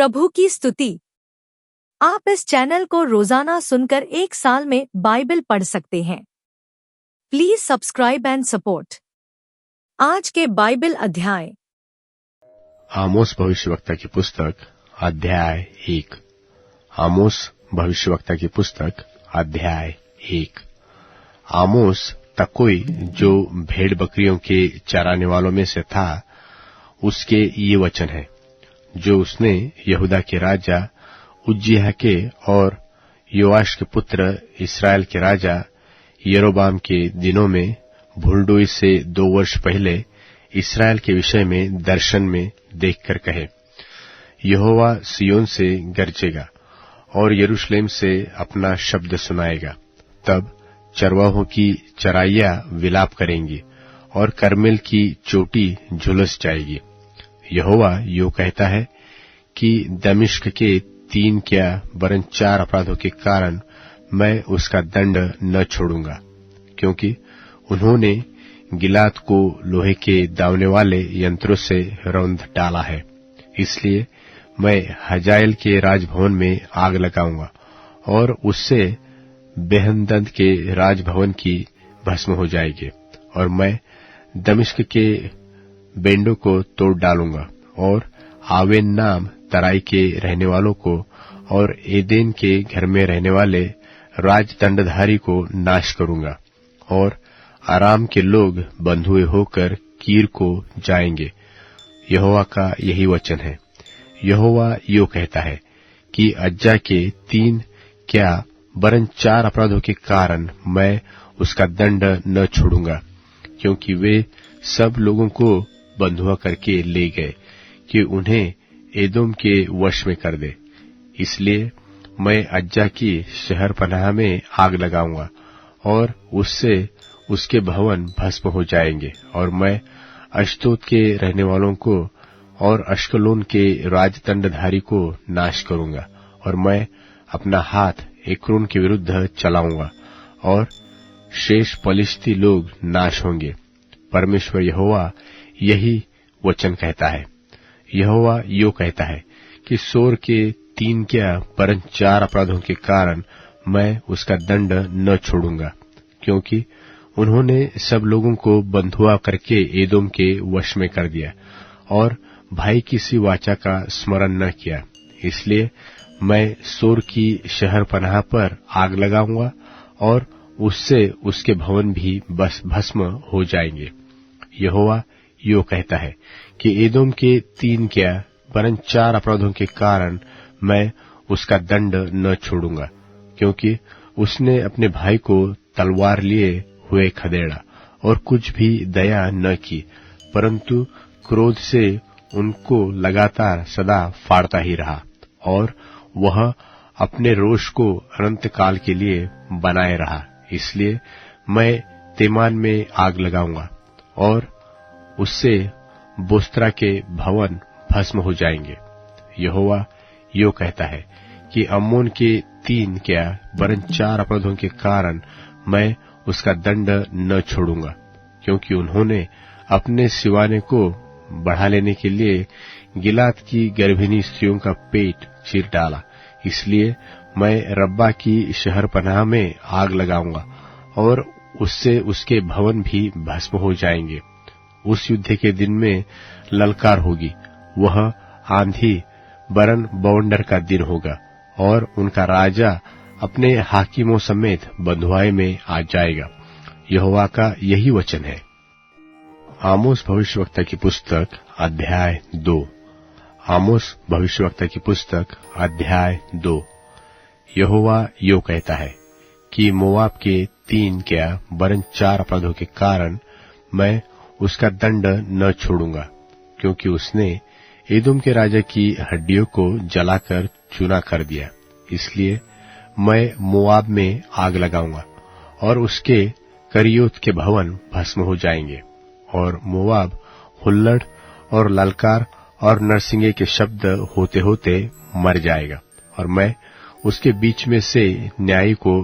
प्रभु की स्तुति। आप इस चैनल को रोजाना सुनकर 1 साल में बाइबल पढ़ सकते हैं। Please subscribe and support. आज के बाइबल अध्याय। आमोस भविष्यवक्ता की पुस्तक अध्याय 1। आमोस भविष्यवक्ता की पुस्तक अध्याय 1। आमोस तकोई जो भेड़ बकरियों के चराने वालों में से था, उसके ये वचन है जो उसने यहूदा के राजा उज्जियाह के और योआश के पुत्र इस्राएल के राजा यरोबाम के दिनों में भूलडोई से 2 वर्ष पहले इस्राएल के विषय में दर्शन में देखकर कहे, यहोवा सियोन से गरजेगा और यरूशलेम से अपना शब्द सुनाएगा। तब चरवाहों की चराइयां विलाप करेंगी और कर्मेल की चोटी झुलस जाएगी। यहोवा यो कहता है कि दमिश्क के 3 क्या वरन 4 अपराधों के कारण मैं उसका दंड न छोड़ूंगा, क्योंकि उन्होंने गिलाद को लोहे के दावने वाले यंत्रों से रौंद डाला है। इसलिए मैं हजाएल के राजभवन में आग लगाऊंगा और उससे बेहनदद के राजभवन की भस्म हो जाएगी। और मैं दमिश्क के बेंडों को तोड़ डालूंगा और आवेन नाम तराई के रहने वालों को और एदेन के घर में रहने वाले राजदंडधारी को नाश करूंगा। और आराम के लोग बंधुए होकर कीर को जाएंगे। यहोवा का यही वचन है। यहोवा यो कहता है कि अज्जा के 3 क्या वरन 4 अपराधों के कारण मैं उसका दंड न छोड़ूंगा, क्योंकि वे सब लोगों को बंधुआ करके ले गए कि उन्हें एदोम के वश में कर दे। इसलिए मैं अज्जा की शहर पनाह में आग लगाऊंगा और उससे उसके भवन भस्म हो जाएंगे। और मैं अश्दोद के रहने वालों को और अश्कलोन के राजदंडधारी को नाश करूंगा। और मैं अपना हाथ एक्रोन के विरुद्ध चलाऊंगा और शेष पलिश्ती लोग नाश होंगे। परमेश्वर यहोवा यही वचन कहता है। यहोवा यो कहता है कि सोर के 3 क्या वरन 4 अपराधों के कारण मैं उसका दंड न छोड़ूंगा, क्योंकि उन्होंने सब लोगों को बंधुआ करके एदोम के वश में कर दिया और भाई की सी वाचा का स्मरण न किया। इसलिए मैं सोर की शहर पनाह पर आग लगाऊंगा और उससे उसके भवन भी बस भस्म हो जाएंगे। यहोवा यो कहता है कि एदोम के 3 क्या वरन 4 अपराधों के कारण मैं उसका दंड न छोड़ूंगा, क्योंकि उसने अपने भाई को तलवार लिए हुए खदेड़ा और कुछ भी दया न की, परंतु क्रोध से उनको लगातार सदा फाड़ता ही रहा। और वह अपने रोष को अनंत काल के लिए बनाए रहा। इसलिए मैं तेमान में आग लगाऊंगा और उससे बोस्त्रा के भवन भस्म हो जाएंगे। यहोवा यो कहता है कि अम्मोन के 3 क्या वरन 4 अपराधों के कारण मैं उसका दंड न छोड़ूंगा, क्योंकि उन्होंने अपने सिवाने को बढ़ा लेने के लिए गिलाद की गर्भिणी स्त्रियों का पेट चीर डाला। इसलिए मैं रब्बा की शहर पनाह में आग लगाऊंगा और उससे उसके भवन भी भस्म हो जाएंगे। उस युद्ध के दिन में ललकार होगी, वह आंधी वरन बवंडर का दिन होगा और उनका राजा अपने हाकिमों समेत बंधुआई में आ जाएगा। यहोवा का यही वचन है। आमोस भविष्यवक्ता की पुस्तक अध्याय 2। आमोस भविष्यवक्ता की पुस्तक अध्याय 2। यहोवा यो कहता है कि मोआब के 3 क्या वरन 4 अपराधों के कारण मैं उसका दंड न छोड़ूंगा, क्योंकि उसने एदोम के राजा की हड्डियों को जलाकर चूना कर दिया। इसलिए मैं मोआब में आग लगाऊंगा और उसके करियोत के भवन भस्म हो जाएंगे। और मोआब हुल्लड़ और ललकार और नरसिंगे के शब्द होते होते मर जाएगा। और मैं उसके बीच में से न्यायी को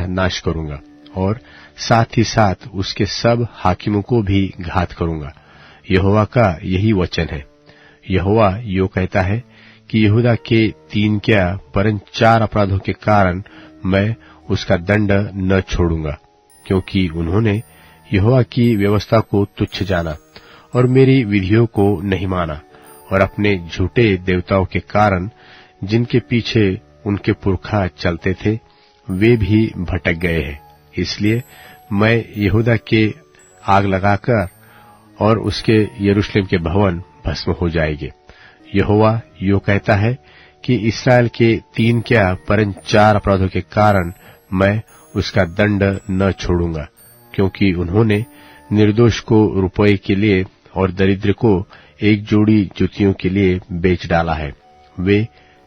नाश करूंगा और साथ ही साथ उसके सब हाकिमों को भी घात करूंगा। यहोवा का यही वचन है। यहोवा यो कहता है कि यहूदा के 3 क्या वरन 4 अपराधों के कारण मैं उसका दंड न छोड़ूंगा, क्योंकि उन्होंने यहोवा की व्यवस्था को तुच्छ जाना और मेरी विधियों को नहीं माना, और अपने झूठे देवताओं के कारण जिनके पीछे उनके पुरखा चलते थे वे भी भटक गए हैं। इसलिए मैं यहूदा के आग लगाकर और उसके यरूशलेम के भवन भस्म हो जाएंगे। यहोवा यो कहता है कि इस्राएल के 3 क्या वरन 4 अपराधों के कारण मैं उसका दंड न छोड़ूंगा, क्योंकि उन्होंने निर्दोष को रुपये के लिए और दरिद्र को एक जोड़ी जूतियों के लिए बेच डाला है। वे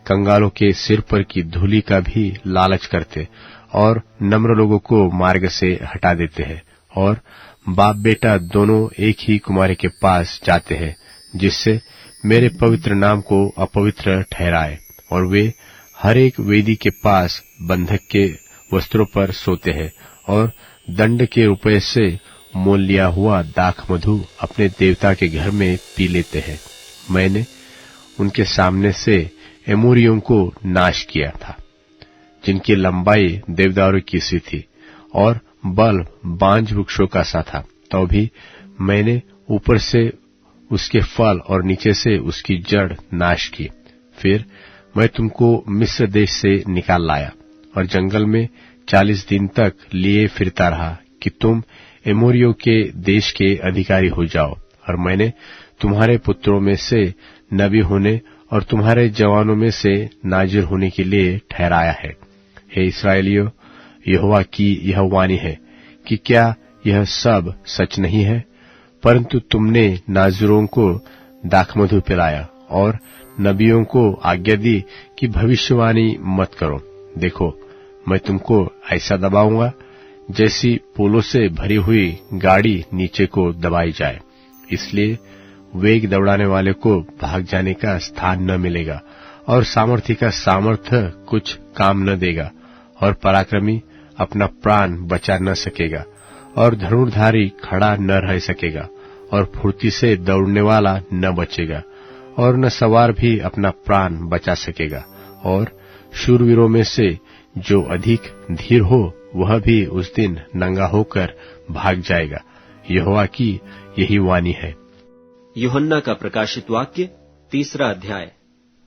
कंगालों के सिर पर की धूलि का भी लालच करते और नम्र लोगों को मार्ग से हटा देते हैं, और बाप बेटा दोनों एक ही कुमारी के पास जाते हैं, जिससे मेरे पवित्र नाम को अपवित्र ठहराए, और वे हर एक वेदी के पास बंधक के वस्त्रों पर सोते हैं और दंड के रुपये से मोल लिया हुआ दाख मधु अपने देवता के घर में पी लेते हैं। मैंने उनके सामने से एमोरियों को नाश किया था, जिनकी लंबाई देवदारों की सी थी और बल बांज वृक्षों का सा था। तो भी मैंने ऊपर से उसके फल और नीचे से उसकी जड़ नाश की। फिर मैं तुमको मिस्र देश से निकाल लाया और जंगल में 40 दिन तक लिए फिरता रहा कि तुम एमोरियों के देश के अधिकारी हो जाओ, और मैंने तुम्हारे पुत्रों में से नबी होने और तुम्हारे जवानों में से नाजिर होने के लिए ठहराया है। हे इस्राएलियों, यहोवा की यह वाणी है कि क्या यह सब सच नहीं है? परंतु तुमने नाजिरों को दाखमधु पिलाया और नबियों को आज्ञा दी कि भविष्यवाणी मत करो। देखो, मैं तुमको ऐसा दबाऊंगा जैसी पोलों से भरी हुई गाड़ी नीचे को दबाई जाए। इसलिए वेग दौड़ाने वाले को भाग जाने का स्थान न मिलेगा, और सामर्थी का सामर्थ्य कुछ काम न देगा, और पराक्रमी अपना प्राण बचा न सकेगा, और धनुर्धारी खड़ा न रह सकेगा, और फुर्ती से दौड़ने वाला न बचेगा, और न सवार भी अपना प्राण बचा सकेगा, और शूरवीरों में से जो अधिक धीर हो वह भी उस दिन नंगा होकर भाग जाएगा। यहोवा की यही वाणी है। यूहन्ना का प्रकाशित वाक्य 3 अध्याय।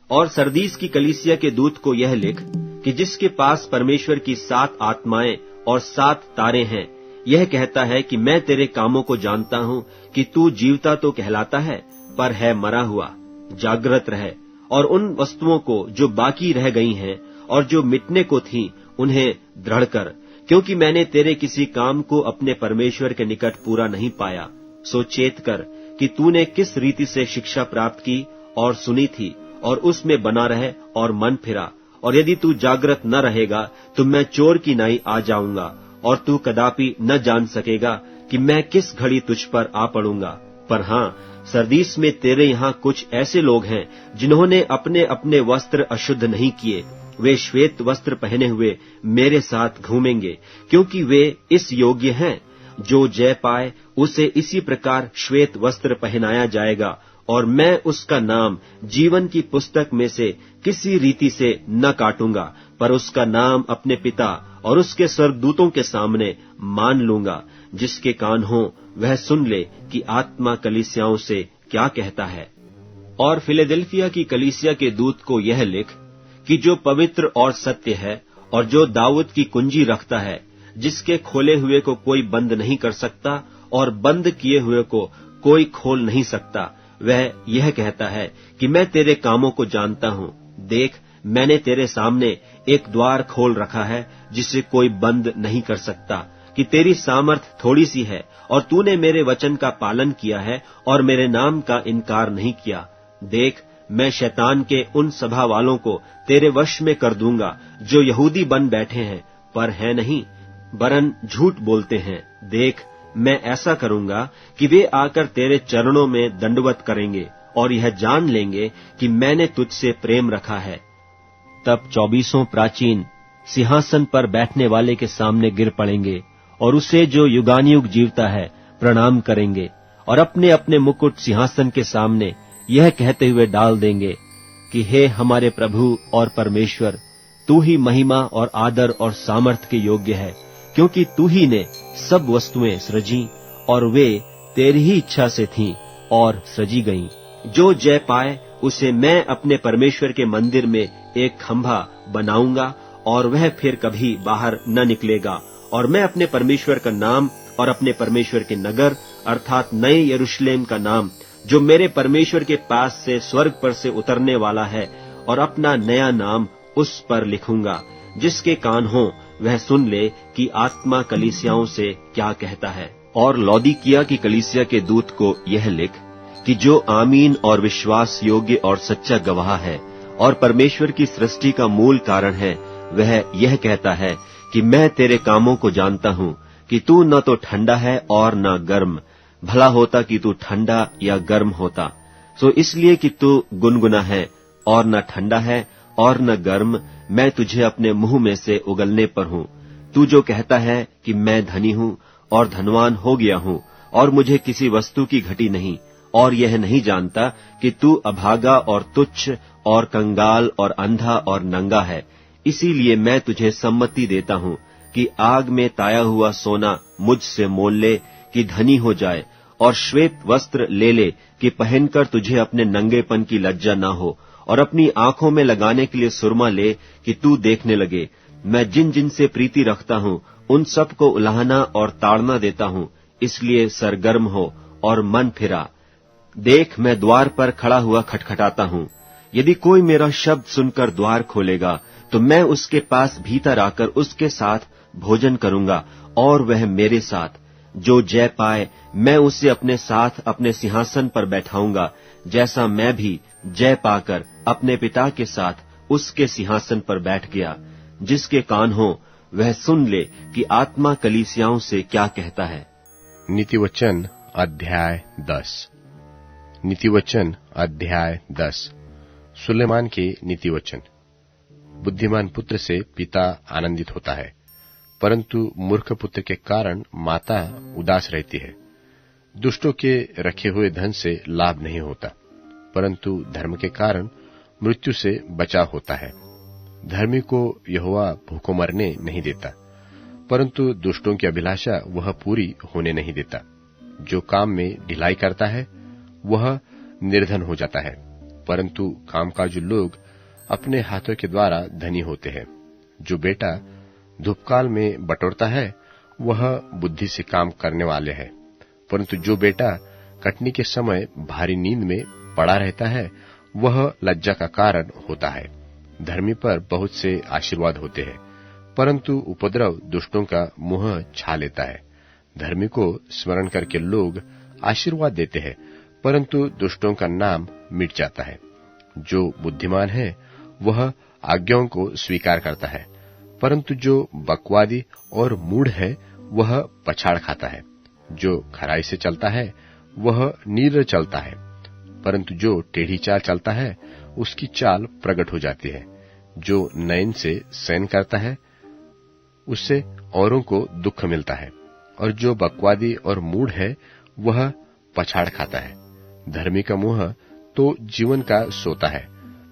और सरदीस की कलीसिया के दूत को यह लिख कि जिसके पास परमेश्वर की 7 आत्माएं और 7 तारे हैं, यह कहता है कि मैं तेरे कामों को जानता हूं कि तू जीवता तो कहलाता है, पर है मरा हुआ। जागृत रहे और उन वस्तुओं को जो बाकी रह गई हैं और जो मिटने को थीं, उन्हें दृढ़ कर, क्योंकि मैंने तेरे किसी काम को अपने परमेश्वर के निकट पूरा नहीं पाया। सो चेत कर कि तूने किस रीति से शिक्षा प्राप्त की और सुनी थी, और उसमें बना रहे और मन फिरा। और यदि तू जागृत न रहेगा तो मैं चोर की नाई आ जाऊंगा, और तू कदापि न जान सकेगा कि मैं किस घड़ी तुझ पर आ पड़ूंगा। पर हाँ, सरदीस में तेरे यहाँ कुछ ऐसे लोग हैं जिन्होंने अपने अपने वस्त्र अशुद्ध नहीं किए। वे श्वेत वस्त्र पहने हुए मेरे साथ घूमेंगे, क्योंकि वे इस योग्य हैं। जो जय पाए उसे इसी प्रकार श्वेत वस्त्र पहनाया जाएगा, और मैं उसका नाम जीवन की पुस्तक में से किसी रीति से न काटूंगा, पर उसका नाम अपने पिता और उसके स्वर्गदूतों के सामने मान लूंगा। जिसके कान हो वह सुन ले कि आत्मा कलीसियाओं से क्या कहता है। और फिलडेल्फिया की कलीसिया के दूत को यह लिख कि जो पवित्र और सत्य है, और जो दाऊद की कुंजी रखता है, जिसके खोले हुए को कोई बंद नहीं कर सकता और बंद किए हुए को कोई खोल नहीं सकता, वह यह कहता है कि मैं तेरे कामों को जानता हूं। देख, मैंने तेरे सामने एक द्वार खोल रखा है जिसे कोई बंद नहीं कर सकता, कि तेरी सामर्थ थोड़ी सी है और तूने मेरे वचन का पालन किया है और मेरे नाम का इनकार नहीं किया। देख, मैं शैतान के उन सभा वालों को तेरे वश में कर दूंगा जो यहूदी बन बैठे हैं पर है नहीं, वरन झूठ बोलते हैं। देख, मैं ऐसा करूंगा कि वे आकर तेरे चरणों में दंडवत करेंगे और यह जान लेंगे कि मैंने तुझसे प्रेम रखा है। तब 24 प्राचीन सिंहासन पर बैठने वाले के सामने गिर पड़ेंगे और उसे जो युगानुयुग जीवता है प्रणाम करेंगे, और अपने अपने मुकुट सिंहासन के सामने यह कहते हुए डाल देंगे, कि हे हमारे प्रभु और परमेश्वर, तू ही महिमा और आदर और सामर्थ के योग्य है, क्योंकि तू ही ने सब वस्तुएं सृजी और वे तेरी ही इच्छा से थीं और सृजी गईं। जो जय पाए उसे मैं अपने परमेश्वर के मंदिर में एक खंभा बनाऊंगा और वह फिर कभी बाहर न निकलेगा, और मैं अपने परमेश्वर का नाम और अपने परमेश्वर के नगर अर्थात नए यरूशलेम का नाम, जो मेरे परमेश्वर के पास से स्वर्ग पर से उतरने वाला है, और अपना नया नाम उस पर लिखूंगा। जिसके कान हो वह सुन ले कि आत्मा कलीसियाओं से क्या कहता है। और लौदीकिया की कलीसिया के दूत को यह लिख कि जो आमीन और विश्वास योग्य और सच्चा गवाह है और परमेश्वर की सृष्टि का मूल कारण है, वह यह कहता है कि मैं तेरे कामों को जानता हूँ कि तू न तो ठंडा है और न गर्म। भला होता कि तू ठंडा या गर्म होता। सो इसलिए कि तू गुनगुना है और न ठंडा है और न गर्म, मैं तुझे अपने मुंह में से उगलने पर हूँ। तू जो कहता है कि मैं धनी हूँ और धनवान हो गया हूँ और मुझे किसी वस्तु की घटी नहीं, और यह नहीं जानता कि तू अभागा और तुच्छ और कंगाल और अंधा और नंगा है, इसीलिए मैं तुझे सम्मति देता हूँ कि आग में ताया हुआ सोना मुझसे मोल ले कि धनी हो जाए, और श्वेत वस्त्र ले ले कि पहनकर तुझे अपने नंगेपन की लज्जा न हो, और अपनी आंखों में लगाने के लिए सुरमा ले कि तू देखने लगे। मैं जिन जिन से प्रीति रखता हूँ उन सब को उलाहना और ताड़ना देता हूँ, इसलिए सरगर्म हो और मन फिरा। देख, मैं द्वार पर खड़ा हुआ खटखटाता हूँ। यदि कोई मेरा शब्द सुनकर द्वार खोलेगा तो मैं उसके पास भीतर आकर उसके साथ भोजन करूंगा और वह मेरे साथ। जो जय पाए मैं उसे अपने साथ अपने सिंहासन पर बैठाऊंगा, जैसा मैं भी जय पाकर अपने पिता के साथ उसके सिंहासन पर बैठ गया। जिसके कान हो वह सुन ले कि आत्मा कलीसियाओं से क्या कहता है। नीतिवचन अध्याय 10। नीतिवचन अध्याय 10। सुलेमान के नीतिवचन। बुद्धिमान पुत्र से पिता आनंदित होता है, परंतु मूर्ख पुत्र के कारण माता उदास रहती है। दुष्टों के रखे हुए धन से लाभ नहीं होता, परंतु धर्म के कारण मृत्यु से बचाव होता है। धर्मी को यहोवा भूखों मरने नहीं देता, परंतु दुष्टों की अभिलाषा वह पूरी होने नहीं देता। जो काम में ढिलाई करता है वह निर्धन हो जाता है, परंतु कामकाजी लोग अपने हाथों के द्वारा धनी होते हैं। जो बेटा धूपकाल में बटोरता है वह बुद्धि से काम करने वाले है, परंतु जो बेटा कटनी के समय भारी नींद में पड़ा रहता है वह लज्जा का कारण होता है। धर्मी पर बहुत से आशीर्वाद होते हैं, परंतु उपद्रव दुष्टों का मुंह छा लेता है। धर्मी को स्मरण करके लोग आशीर्वाद देते हैं, परंतु दुष्टों का नाम मिट जाता है। जो बुद्धिमान है वह आज्ञाओं को स्वीकार करता है, परंतु जो बकवादी और मूढ़ है वह पछाड़ खाता है। जो खराई से चलता है वह नीर चलता है, परंतु जो टेढ़ी चाल चलता है उसकी चाल प्रकट हो जाती है। जो नयन से सहन करता है उससे औरों को दुख मिलता है, और जो बकवादी और मूढ़ है वह पछाड़ खाता है। धर्मी का मुंह तो जीवन का सोता है,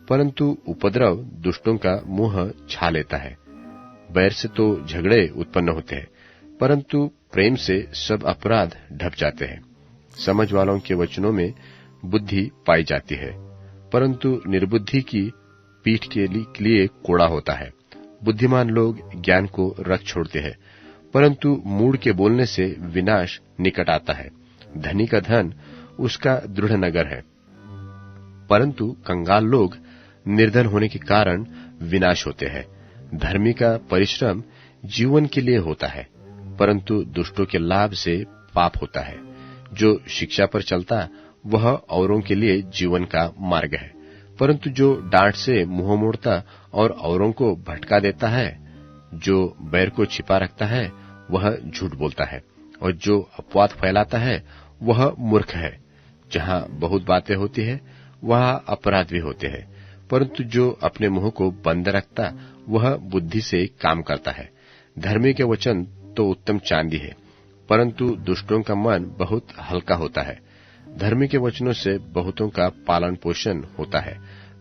परंतु उपद्रव दुष्टों का मुंह छा लेता है। बैर से तो झगड़े उत्पन्न होते हैं, परंतु प्रेम से सब अपराध ढप जाते हैं। समझ वालों के वचनों में बुद्धि पाई जाती है, परंतु निर्बुद्धि की पीठ के लिए कोड़ा होता है। बुद्धिमान लोग ज्ञान को रख छोड़ते हैं, परंतु मूढ़ के बोलने से विनाश निकट आता है। धनी का धन उसका दृढ़ नगर है, परंतु कंगाल लोग निर्धन होने के कारण विनाश होते हैं। धर्मी का परिश्रम जीवन के लिए होता है, परंतु दुष्टों के लाभ से पाप होता है। जो शिक्षा पर चलता वह औरों के लिए जीवन का मार्ग है, परंतु जो डांट से मुंह मोड़ता और औरों को भटका देता है। जो बैर को छिपा रखता है वह झूठ बोलता है, और जो अपवाद फैलाता है वह मूर्ख है। जहाँ बहुत बातें होती है वहाँ अपराध भी होते हैं, परंतु जो अपने मुंह को बंद रखता वह बुद्धि से काम करता है। धर्मी के वचन तो उत्तम चांदी है, परंतु दुष्टों का मन बहुत हल्का होता है। धर्मी के वचनों से बहुतों का पालन पोषण होता है,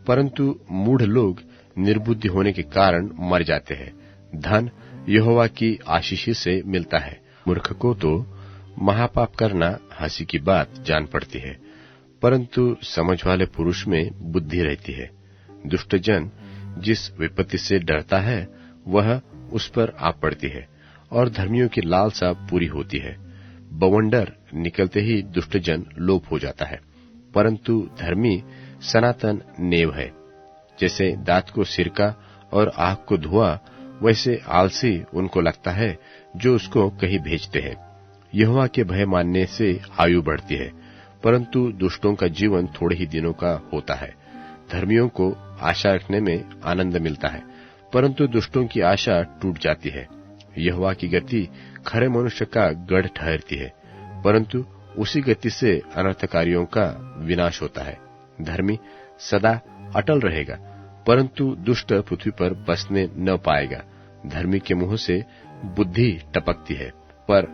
परंतु मूढ़ लोग निर्बुद्धि होने के कारण मर जाते हैं। धन यहोवा की आशीष से मिलता है। मूर्ख को तो महापाप करना हंसी की बात जान पड़ती है, परंतु समझ वाले पुरुष में बुद्धि रहती है। दुष्ट जन जिस विपत्ति से डरता है वह उस पर आ पड़ती है, और धर्मियों की लालसा पूरी होती है। बवंडर निकलते ही दुष्ट जन लोप हो जाता है, परंतु धर्मी सनातन नेव है। जैसे दांत को सिरका और आंख को धुआं, वैसे आलसी उनको लगता है जो उसको कहीं भेजते हैं। यहोवा के भय मानने से आयु बढ़ती है, परंतु दुष्टों का जीवन थोड़े ही दिनों का होता है। धर्मियों को आशा रखने में आनंद मिलता है, परंतु दुष्टों की आशा टूट जाती है। यहोवा की गति खरे मनुष्य का गढ़ ठहरती है, परंतु उसी गति से अनर्थकारियों का विनाश होता है। धर्मी सदा अटल रहेगा, परंतु दुष्ट पृथ्वी पर बसने न पाएगा। धर्मी के मुंह से बुद्धि टपकती है, पर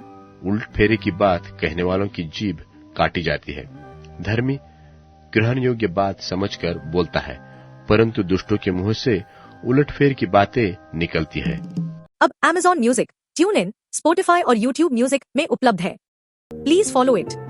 उलट फेरे की बात कहने वालों की जीभ काटी जाती है। धर्मी ग्रहण योग्य बात समझकर बोलता है, परंतु दुष्टों के मुंह से उलटफेर की बातें निकलती है। अब Amazon music, tune in, Spotify और YouTube म्यूजिक में उपलब्ध है। Please follow it.